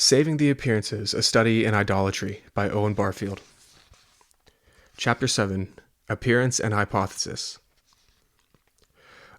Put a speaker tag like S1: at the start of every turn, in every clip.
S1: Saving the Appearances, A Study in Idolatry by Owen Barfield. Chapter 7, Appearance and Hypothesis.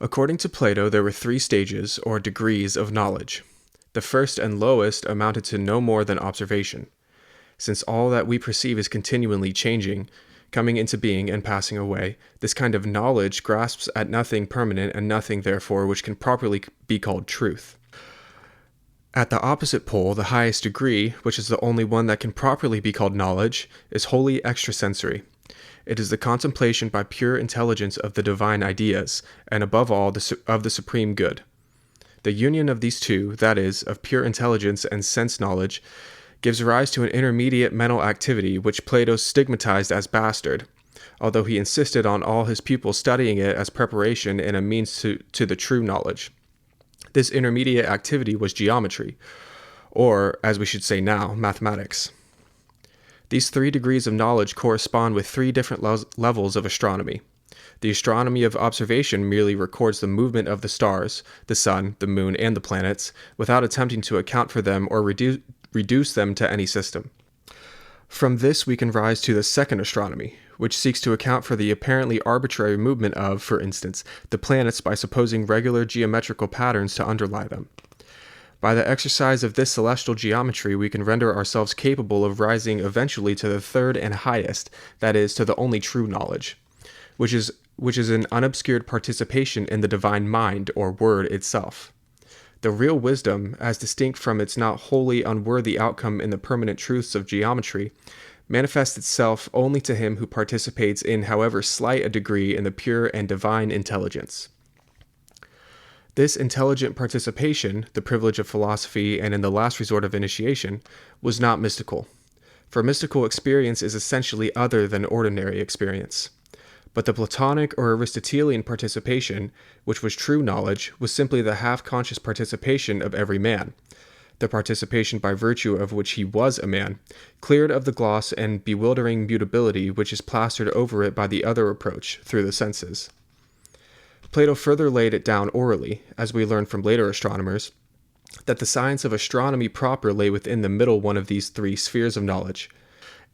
S1: According to Plato, there were three stages, or degrees, of knowledge. The first and lowest amounted to no more than observation. Since all that we perceive is continually changing, coming into being and passing away, this kind of knowledge grasps at nothing permanent and nothing, therefore, which can properly be called truth. At the opposite pole, the highest degree, which is the only one that can properly be called knowledge, is wholly extrasensory. It is the contemplation by pure intelligence of the divine ideas, and above all, of the supreme good. The union of these two, that is, of pure intelligence and sense knowledge, gives rise to an intermediate mental activity which Plato stigmatized as bastard, although he insisted on all his pupils studying it as preparation and a means to the true knowledge. This intermediate activity was geometry, or, as we should say now, mathematics. These three degrees of knowledge correspond with three different levels of astronomy. The astronomy of observation merely records the movement of the stars, the sun, the moon, and the planets, without attempting to account for them or reduce them to any system. From this we can rise to the second astronomy, which seeks to account for the apparently arbitrary movement of, for instance, the planets by supposing regular geometrical patterns to underlie them. By the exercise of this celestial geometry, we can render ourselves capable of rising eventually to the third and highest, that is, to the only true knowledge, which is an unobscured participation in the divine mind, or word, itself. The real wisdom, as distinct from its not wholly unworthy outcome in the permanent truths of geometry, manifests itself only to him who participates in however slight a degree in the pure and divine intelligence. This intelligent participation, the privilege of philosophy and in the last resort of initiation, was not mystical, for mystical experience is essentially other than ordinary experience. But the Platonic or Aristotelian participation, which was true knowledge, was simply the half-conscious participation of every man, the participation by virtue of which he was a man, cleared of the gloss and bewildering mutability which is plastered over it by the other approach, through the senses. Plato further laid it down orally, as we learn from later astronomers, that the science of astronomy proper lay within the middle one of these three spheres of knowledge.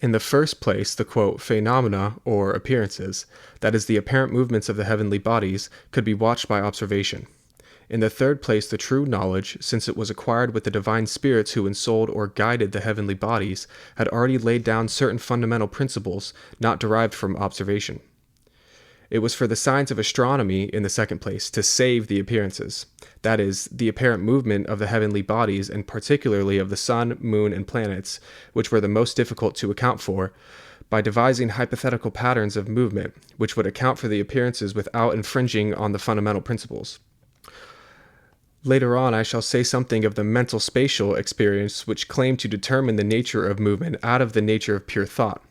S1: In the first place, the quote, phenomena, or appearances, that is, the apparent movements of the heavenly bodies, could be watched by observation. In the third place, the true knowledge, since it was acquired with the divine spirits who ensouled or guided the heavenly bodies, had already laid down certain fundamental principles not derived from observation. It was for the science of astronomy, in the second place, to save the appearances, that is, the apparent movement of the heavenly bodies, and particularly of the sun, moon, and planets, which were the most difficult to account for, by devising hypothetical patterns of movement, which would account for the appearances without infringing on the fundamental principles. Later on, I shall say something of the mental spatial experience which claimed to determine the nature of movement out of the nature of pure thought.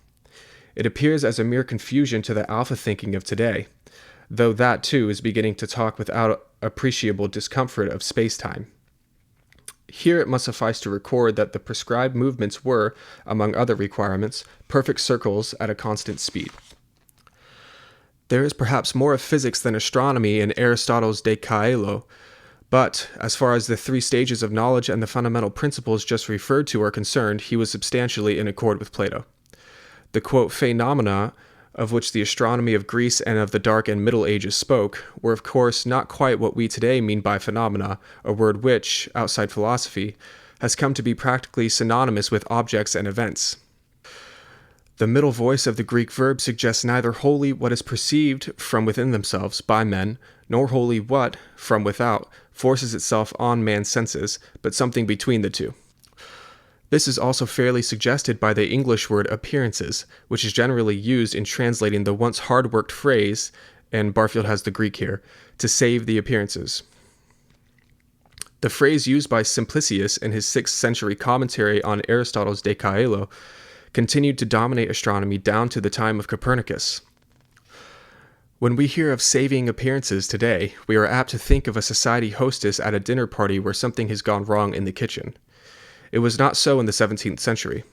S1: It appears as a mere confusion to the alpha thinking of today, though that too is beginning to talk without appreciable discomfort of space-time. Here it must suffice to record that the prescribed movements were, among other requirements, perfect circles at a constant speed. There is perhaps more of physics than astronomy in Aristotle's De Caelo, but, as far as the three stages of knowledge and the fundamental principles just referred to are concerned, he was substantially in accord with Plato. The quote, phenomena, of which the astronomy of Greece and of the Dark and Middle Ages spoke, were of course not quite what we today mean by phenomena, a word which, outside philosophy, has come to be practically synonymous with objects and events. The middle voice of the Greek verb suggests neither wholly what is perceived from within themselves by men, nor wholly what, from without, forces itself on man's senses, but something between the two. This is also fairly suggested by the English word appearances, which is generally used in translating the once hard-worked phrase, and Barfield has the Greek here, to save the appearances. The phrase used by Simplicius in his 6th century commentary on Aristotle's De Caelo continued to dominate astronomy down to the time of Copernicus. When we hear of saving appearances today, we are apt to think of a society hostess at a dinner party where something has gone wrong in the kitchen. It was not so in the 17th century.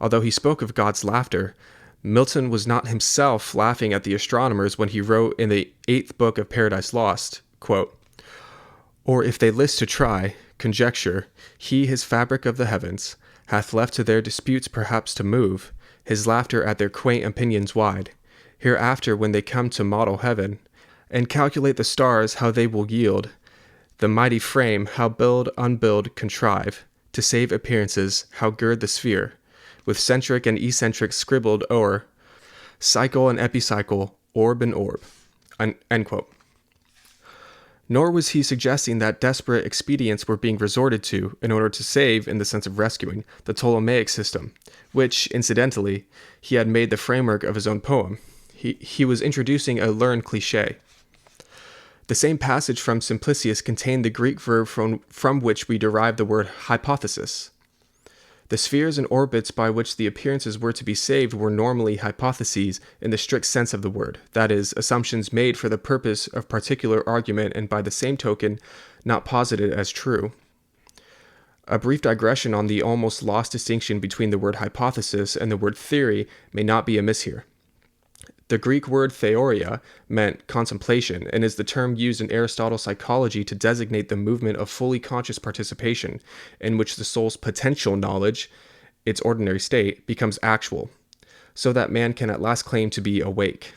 S1: Although he spoke of God's laughter, Milton was not himself laughing at the astronomers when he wrote in the 8th book of Paradise Lost, quote, "Or if they list to try, conjecture, he his fabric of the heavens, hath left to their disputes perhaps to move, his laughter at their quaint opinions wide, hereafter when they come to model heaven, and calculate the stars how they will yield, the mighty frame how build, unbuild, contrive, to save appearances, how gird the sphere, with centric and eccentric scribbled o'er, cycle and epicycle, orb and orb. End quote. Nor was he suggesting that desperate expedients were being resorted to in order to save, in the sense of rescuing, the Ptolemaic system, which, incidentally, he had made the framework of his own poem. He was introducing a learned cliché. The same passage from Simplicius contained the Greek verb from which we derive the word hypothesis. The spheres and orbits by which the appearances were to be saved were normally hypotheses in the strict sense of the word, that is, assumptions made for the purpose of particular argument and by the same token not posited as true. A brief digression on the almost lost distinction between the word hypothesis and the word theory may not be amiss here. The Greek word theoria meant contemplation and is the term used in Aristotle's psychology to designate the movement of fully conscious participation in which the soul's potential knowledge, its ordinary state, becomes actual, so that man can at last claim to be awake.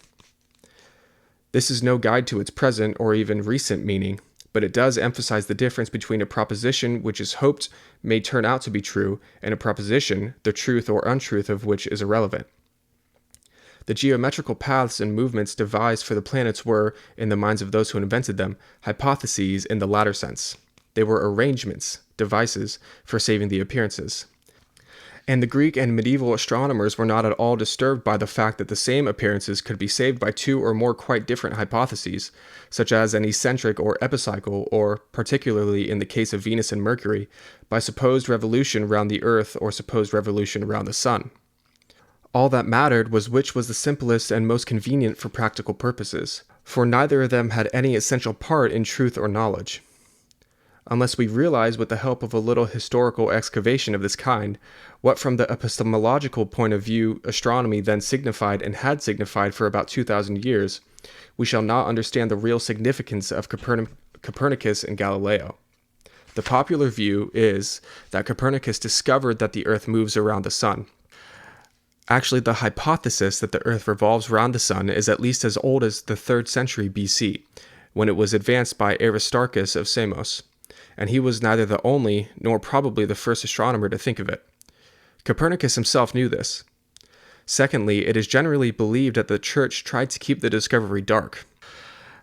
S1: This is no guide to its present or even recent meaning, but it does emphasize the difference between a proposition which is hoped may turn out to be true and a proposition, the truth or untruth of which is irrelevant. The geometrical paths and movements devised for the planets were, in the minds of those who invented them, hypotheses in the latter sense. They were arrangements, devices, for saving the appearances. And the Greek and medieval astronomers were not at all disturbed by the fact that the same appearances could be saved by two or more quite different hypotheses, such as an eccentric or epicycle, or, particularly in the case of Venus and Mercury, by supposed revolution round the Earth or supposed revolution round the Sun. All that mattered was which was the simplest and most convenient for practical purposes, for neither of them had any essential part in truth or knowledge. Unless we realize, with the help of a little historical excavation of this kind, what from the epistemological point of view astronomy then signified and had signified for about 2,000 years, we shall not understand the real significance of Copernicus and Galileo. The popular view is that Copernicus discovered that the Earth moves around the Sun. Actually, the hypothesis that the Earth revolves around the Sun is at least as old as the 3rd century BC, when it was advanced by Aristarchus of Samos, and he was neither the only nor probably the first astronomer to think of it. Copernicus himself knew this. Secondly, it is generally believed that the Church tried to keep the discovery dark.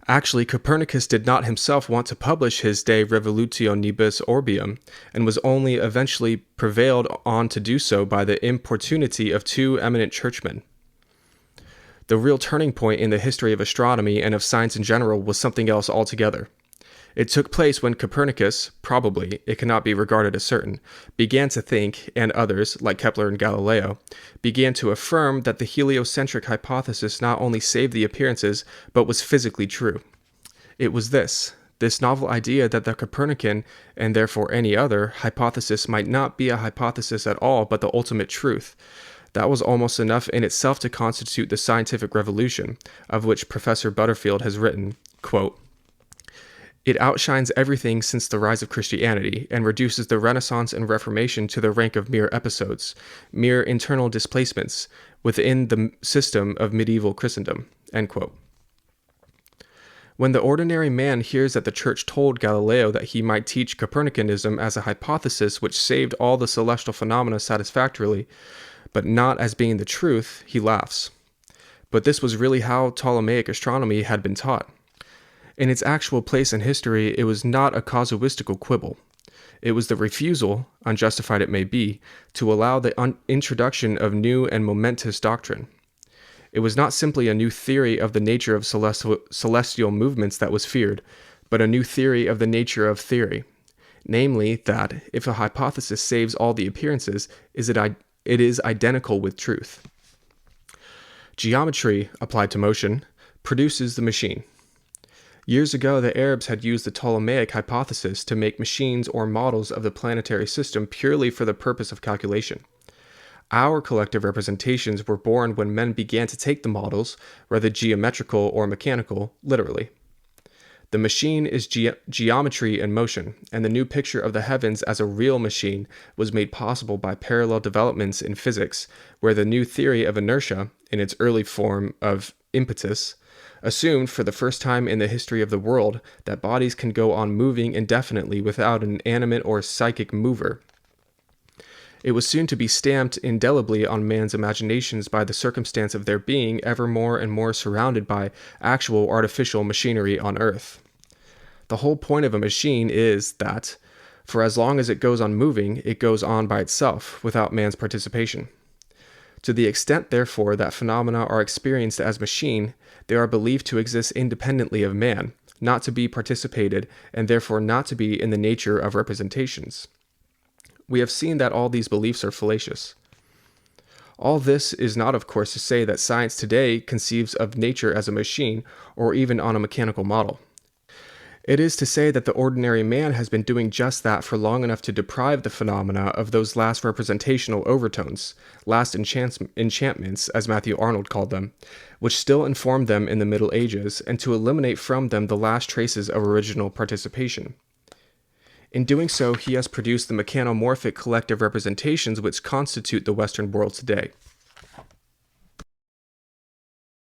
S1: Actually, Copernicus did not himself want to publish his De Revolutionibus Orbium, and was only eventually prevailed on to do so by the importunity of two eminent churchmen. The real turning point in the history of astronomy and of science in general was something else altogether. It took place when Copernicus, probably, it cannot be regarded as certain, began to think, and others, like Kepler and Galileo, began to affirm that the heliocentric hypothesis not only saved the appearances, but was physically true. It was this novel idea that the Copernican, and therefore any other, hypothesis might not be a hypothesis at all, but the ultimate truth. That was almost enough in itself to constitute the scientific revolution, of which Professor Butterfield has written, quote, "It outshines everything since the rise of Christianity, and reduces the Renaissance and Reformation to the rank of mere episodes, mere internal displacements, within the system of medieval Christendom." End quote. When the ordinary man hears that the Church told Galileo that he might teach Copernicanism as a hypothesis which saved all the celestial phenomena satisfactorily, but not as being the truth, he laughs. But this was really how Ptolemaic astronomy had been taught. In its actual place in history, it was not a casuistical quibble. It was the refusal, unjustified it may be, to allow the introduction of new and momentous doctrine. It was not simply a new theory of the nature of celestial movements that was feared, but a new theory of the nature of theory. Namely, that if a hypothesis saves all the appearances, it is identical with truth. Geometry, applied to motion, produces the machine. Years ago, the Arabs had used the Ptolemaic hypothesis to make machines or models of the planetary system purely for the purpose of calculation. Our collective representations were born when men began to take the models, whether geometrical or mechanical, literally. The machine is geometry in motion, and the new picture of the heavens as a real machine was made possible by parallel developments in physics, where the new theory of inertia, in its early form of impetus, assumed for the first time in the history of the world that bodies can go on moving indefinitely without an animate or psychic mover. It was soon to be stamped indelibly on man's imaginations by the circumstance of their being ever more and more surrounded by actual artificial machinery on Earth. The whole point of a machine is that, for as long as it goes on moving, it goes on by itself, without man's participation. To the extent, therefore, that phenomena are experienced as machine, they are believed to exist independently of man, not to be participated, and therefore not to be in the nature of representations. We have seen that all these beliefs are fallacious. All this is not, of course, to say that science today conceives of nature as a machine or even on a mechanical model. It is to say that the ordinary man has been doing just that for long enough to deprive the phenomena of those last representational overtones, last enchantments, as Matthew Arnold called them, which still informed them in the Middle Ages, and to eliminate from them the last traces of original participation. In doing so, he has produced the mechanomorphic collective representations which constitute the Western world today.